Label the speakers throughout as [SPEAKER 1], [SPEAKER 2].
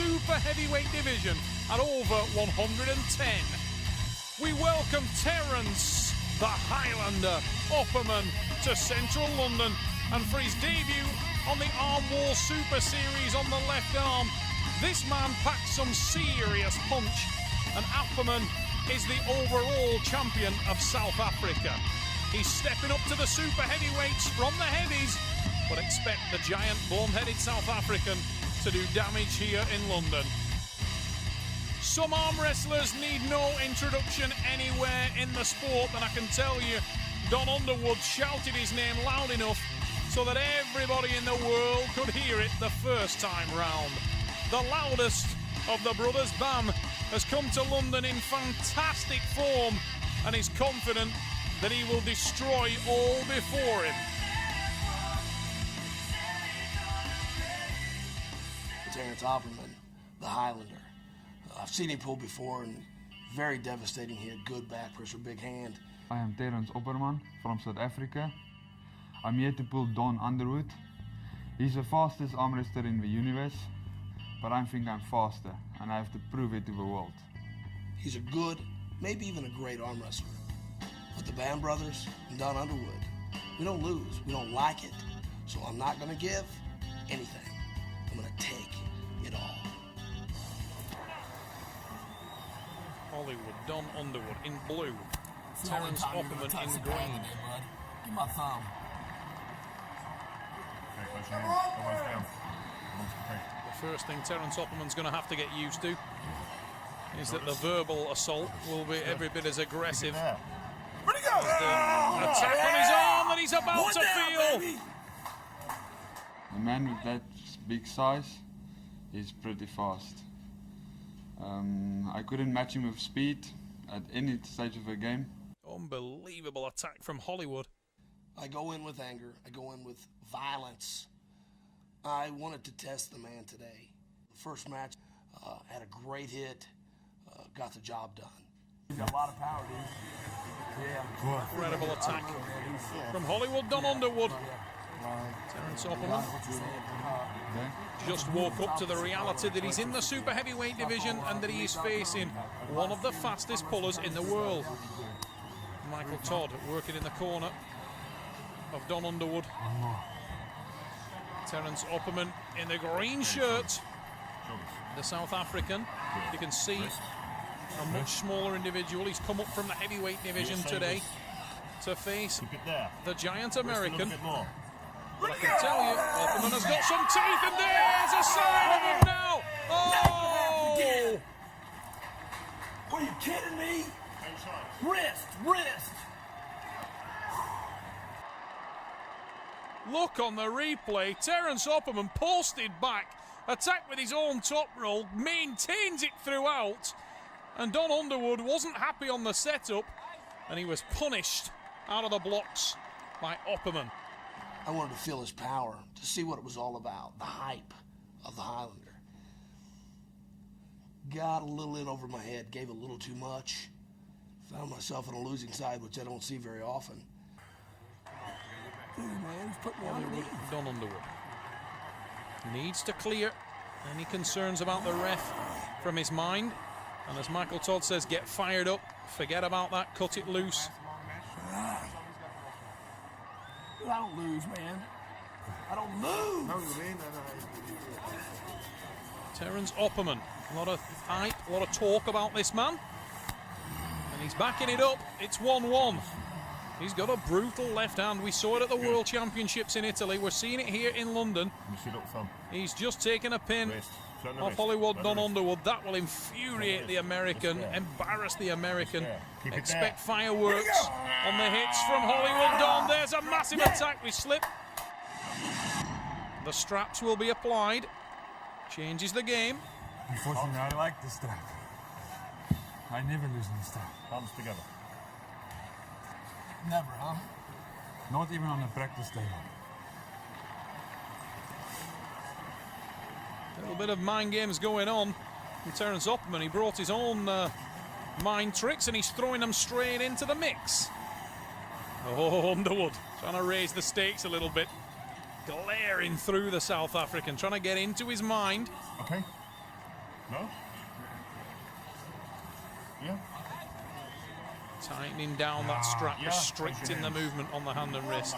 [SPEAKER 1] super heavyweight division at over 110. We welcome Terence, the Highlander, Opperman to central London, and for his debut on the Armwrestling Super Series on the left arm, this man packs some serious punch, and Opperman is the overall champion of South Africa. He's stepping up to the super heavyweights from the heavies, but expect the giant blonde-headed South African to do damage here in London. Some arm wrestlers need no introduction anywhere in the sport, and I can tell you, Don Underwood shouted his name loud enough so that everybody in the world could hear it the first time round. The loudest of the brothers Bam has come to London in fantastic form and is confident that he will destroy all before him.
[SPEAKER 2] Terence Opperman, the Highlander. I've seen him pull before, and very devastating hit, good back pressure, big hand.
[SPEAKER 3] I am Terence Opperman from South Africa. I'm here to pull Don Underwood. He's the fastest arm wrestler in the universe, but I think I'm faster, and I have to prove it to the world.
[SPEAKER 2] He's a good, maybe even a great arm wrestler. But the Band Brothers and Don Underwood, we don't lose, we don't like it. So I'm not gonna give anything. I'm gonna take it all.
[SPEAKER 1] Hollywood, Don Underwood in blue, Terence Opperman in green.
[SPEAKER 2] Give my thumb.
[SPEAKER 1] The first thing Terence Opperman's going to have to get used to is that the verbal assault will be every bit as aggressive as the attack on his arm that he's about to feel.
[SPEAKER 3] A man with that big size is pretty fast. I couldn't match him with speed at any stage of the game.
[SPEAKER 1] Unbelievable attack from Hollywood.
[SPEAKER 2] I go in with anger. I go in with violence. I wanted to test the man today. The first match, had a great hit, got the job done.
[SPEAKER 4] He's got a lot of power, dude. Yeah.
[SPEAKER 1] Incredible attack from Hollywood, Don Underwood. Terence Opperman just woke up to the reality that he's in the super heavyweight division and that he is facing one of the fastest pullers in the world. Michael Todd working in the corner of Don Underwood. Terence Opperman in the green shirt, the South African. You can see a much smaller individual. He's come up from the heavyweight division today to face the giant American. But I can tell you, Opperman has got some teeth, and there's a sign of him now. Oh!
[SPEAKER 4] Are you kidding me? Wrist.
[SPEAKER 1] Look on the replay, Terence Opperman posted back, attacked with his own top roll, maintains it throughout, and Don Underwood wasn't happy on the setup, and he was punished out of the blocks by Opperman.
[SPEAKER 2] I wanted to feel his power, to see what it was all about, the hype of the Highlander. Got a little in over my head, gave a little too much. Found myself on a losing side, which I don't see very often. Dude, man, he's put me underneath.
[SPEAKER 1] Don Underwood needs to clear any concerns about the ref from his mind. And as Michael Todd says, get fired up, forget about that, cut it loose.
[SPEAKER 4] I don't lose, man. I don't lose.
[SPEAKER 1] Terence Opperman, a lot of hype, a lot of talk about this man. And he's backing it up, it's 1-1. He's got a brutal left hand. We saw it at the World Championships in Italy. We're seeing it here in London. He's just taken a pin off Hollywood Don Underwood. That will infuriate the American, embarrass the American. Expect fireworks on the hits from Hollywood Don. There's a massive attack. We slip. The straps will be applied. Changes the game.
[SPEAKER 5] Unfortunately, I like the strap. I never lose in the strap.
[SPEAKER 6] Arms together.
[SPEAKER 4] Never, huh?
[SPEAKER 5] Not even on a practice day.
[SPEAKER 1] A little bit of mind games going on with Terence Opperman. He brought his own mind tricks and he's throwing them straight into the mix. Oh, Underwood trying to raise the stakes a little bit. Glaring through the South African, trying to get into his mind.
[SPEAKER 6] Okay. No? Yeah.
[SPEAKER 1] Tightening down that strap, restricting the movement on the hand and wrist.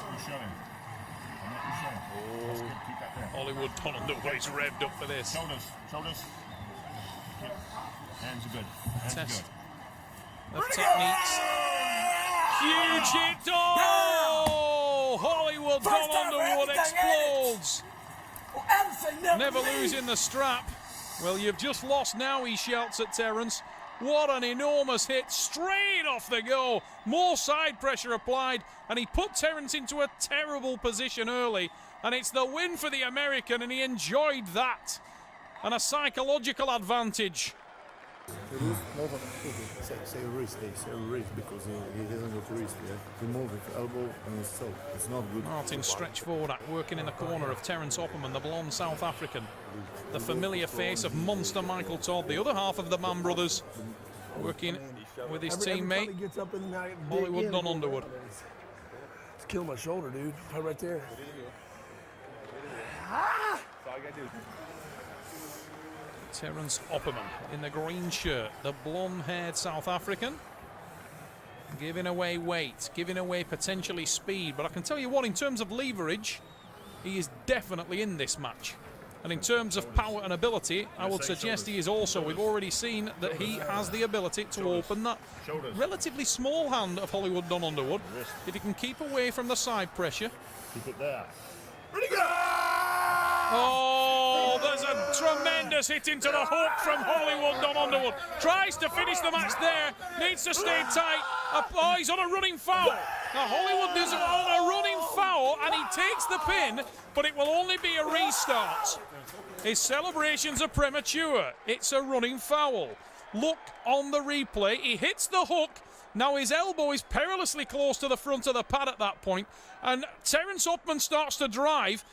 [SPEAKER 1] Hollywood Don Underwood is revved up for this.
[SPEAKER 6] Shoulders. Hands are good.
[SPEAKER 1] Test of techniques. Huge hit. Oh! Hollywood Don Underwood explodes. Never losing the strap. Well, you've just lost now, he shouts at Terence. What an enormous hit, straight off the go. More side pressure applied, and he put Terence into a terrible position early. And it's the win for the American, and he enjoyed that. And a psychological advantage.
[SPEAKER 7] Say wrist because he doesn't got wrist. Yeah? He moved with elbow and his toe. It's not good.
[SPEAKER 1] Martin stretch forward act working in the corner of Terence Opperman, the blonde South African. The familiar face of monster Michael Todd, the other half of the Mann brothers, working with his teammate, Hollywood Don Underwood.
[SPEAKER 2] It's killing my shoulder, dude. Right there.
[SPEAKER 1] Terence Opperman in the green shirt, the blonde-haired South African. Giving away weight, giving away potentially speed. But I can tell you what, in terms of leverage, he is definitely in this match. And in terms of power and ability, I would suggest he is also. We've already seen that he has the ability to open that relatively small hand of Hollywood Don Underwood. If he can keep away from the side pressure.
[SPEAKER 6] Keep it there.
[SPEAKER 1] Oh, there's a tremendous hit into the hook from Hollywood Don Underwood. Tries to finish the match there, needs to stay tight. Oh, he's on a running foul. Now Hollywood is on a running foul, and he takes the pin, but it will only be a restart. His celebrations are premature. It's a running foul. Look on the replay. He hits the hook. Now his elbow is perilously close to the front of the pad at that point, and Terence Opperman starts to drive.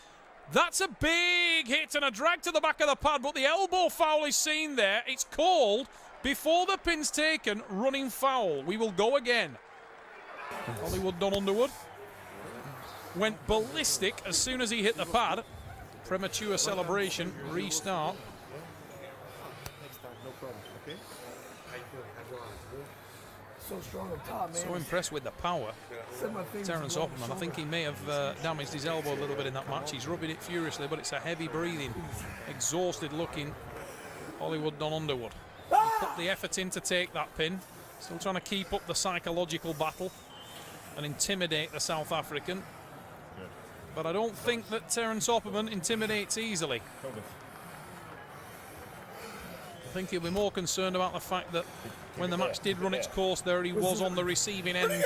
[SPEAKER 1] That's a big hit and a drag to the back of the pad, but the elbow foul is seen there. It's called before the pin's taken, running foul. We will go again. Hollywood Don Underwood went ballistic as soon as he hit the pad. Premature celebration, restart.
[SPEAKER 2] So strong up top, man.
[SPEAKER 1] So impressed with the power. Terence Opperman, I think he may have damaged his elbow a little bit in that match. He's rubbing it furiously, but it's a heavy breathing, exhausted looking Hollywood Don Underwood. He put the effort in to take that pin. Still trying to keep up the psychological battle and intimidate the South African. But I don't think that Terence Opperman intimidates easily. I think he'll be more concerned about the fact that when the match did run its course there, he was on the receiving end.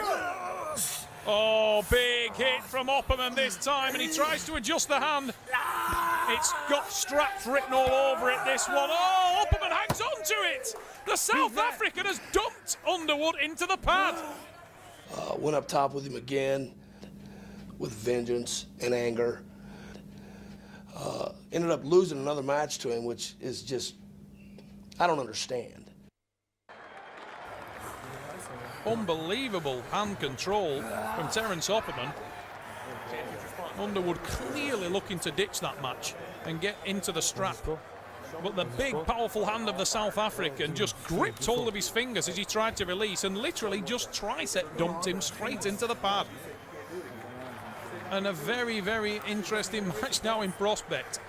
[SPEAKER 1] Oh, big hit from Opperman this time, and he tries to adjust the hand. It's got straps written all over it, this one. Oh, Opperman hangs on to it. The South African has dumped Underwood into the pad.
[SPEAKER 2] Went up top with him again with vengeance and anger. Ended up losing another match to him, which is just, I don't understand.
[SPEAKER 1] Unbelievable hand control from Terence Opperman. Underwood clearly looking to ditch that match and get into the strap. But the big, powerful hand of the South African just gripped hold of his fingers as he tried to release and literally just tricep dumped him straight into the pad. And a very, very interesting match now in prospect.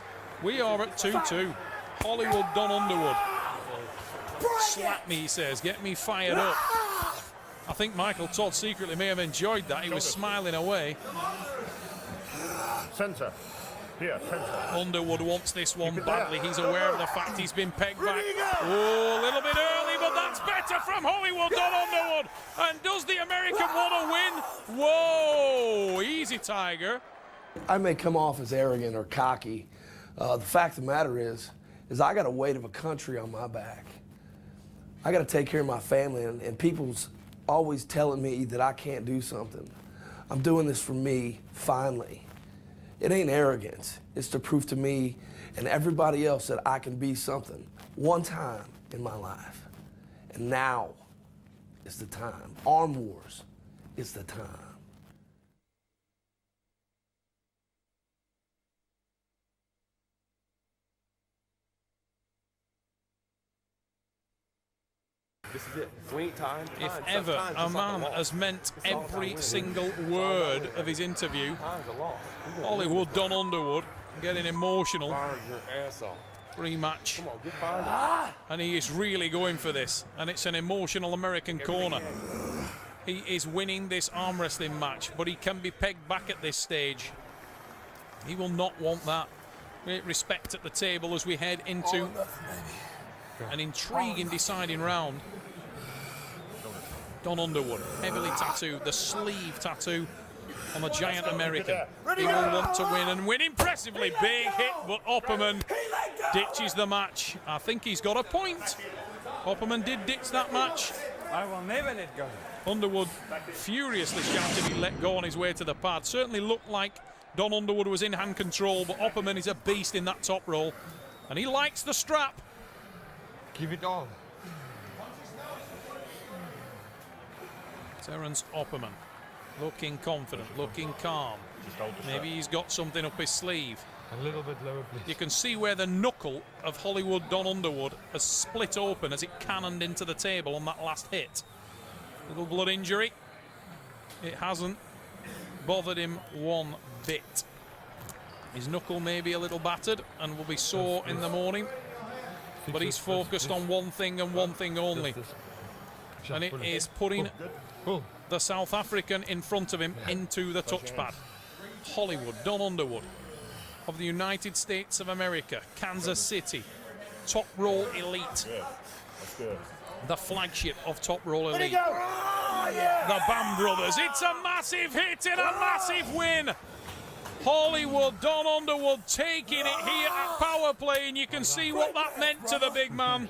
[SPEAKER 1] We are at 2-2. Hollywood Don Underwood. Slap me, he says. Get me fired up. I think Michael Todd secretly may have enjoyed that. He was smiling away.
[SPEAKER 6] Centre. Here, centre.
[SPEAKER 1] Underwood wants this one badly. He's aware of the fact he's been pegged back. Oh, a little bit early, but that's better from Hollywood Don Underwood. And does the American want to win? Whoa, easy, Tiger.
[SPEAKER 2] I may come off as arrogant or cocky. The fact of the matter is I got a weight of a country on my back. I got to take care of my family, and people's always telling me that I can't do something. I'm doing this for me, finally. It ain't arrogance. It's to prove to me and everybody else that I can be something one time in my life. And now is the time. Arm Wars is the time.
[SPEAKER 8] This is it. We ain't tying.
[SPEAKER 1] If ever a man has meant every single word of his interview, Hollywood Don Underwood getting emotional
[SPEAKER 8] Your ass off.
[SPEAKER 1] pre-match,
[SPEAKER 8] Come on, get fired.
[SPEAKER 1] and he is really going for this, and it's an emotional American corner. He is winning this arm wrestling match, but he can be pegged back at this stage. He will not want that. Great respect at the table as we head into an intriguing deciding round. Don Underwood, heavily tattooed, the sleeve tattoo on the giant American. He will want to win and win impressively. Big hit, but Opperman ditches the match. I think he's got a point. Opperman did ditch that match.
[SPEAKER 5] I will never let go.
[SPEAKER 1] Underwood furiously shouted he let go on his way to the pad. Certainly looked like Don Underwood was in hand control, but Opperman is a beast in that top roll, and he likes the strap.
[SPEAKER 3] Give it all.
[SPEAKER 1] Terence Opperman looking confident, looking calm. Maybe he's got something up his sleeve.
[SPEAKER 5] A little bit lower, please.
[SPEAKER 1] You can see where the knuckle of Hollywood Don Underwood has split open as it cannoned into the table on that last hit. Little blood injury. It hasn't bothered him one bit. His knuckle may be a little battered and will be sore in the morning, but he's focused on one thing and one thing only, and it is putting the South African in front of him into the touchpad. Hollywood Don Underwood of the United States of America, Kansas City, Top Roll Elite, the flagship of Top Roll Elite. The Bam Brothers. It's a massive hit and a massive win. Hollywood Don Underwood taking it here at power play, and you can see what that meant to the big man.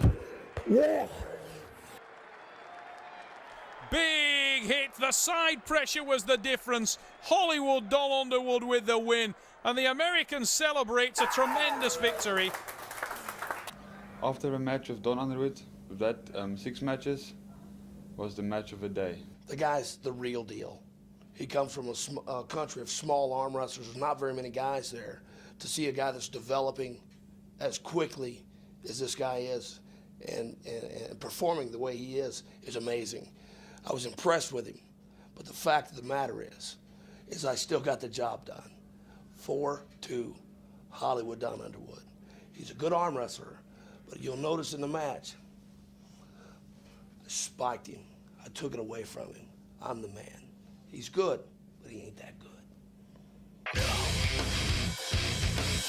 [SPEAKER 1] Big hit. The side pressure was the difference. Hollywood Don Underwood with the win, and the American celebrates a tremendous victory.
[SPEAKER 3] After a match of Don Underwood, with that 6 matches, was the match of the day.
[SPEAKER 2] The guy's the real deal. He comes from a country of small arm wrestlers. There's not very many guys there. To see a guy that's developing as quickly as this guy is and performing the way he is amazing. I was impressed with him, but the fact of the matter is I still got the job done. 4-2, Hollywood Don Underwood. He's a good arm wrestler, but you'll notice in the match, I spiked him. I took it away from him. I'm the man. He's good, but he ain't that good.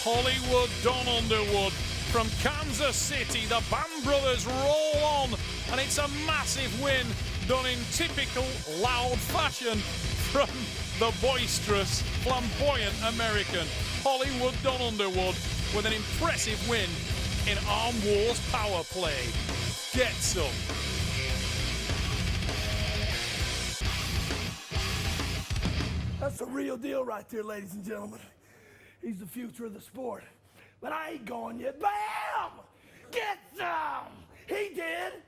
[SPEAKER 1] Hollywood Don Underwood from Kansas City. The Bam Brothers roll on, and it's a massive win done in typical loud fashion from the boisterous, flamboyant American. Hollywood Don Underwood with an impressive win in Arm Wars Power Play. Get some.
[SPEAKER 4] That's the real deal right there, ladies and gentlemen. He's the future of the sport. But I ain't going yet. Bam! Get some! He did.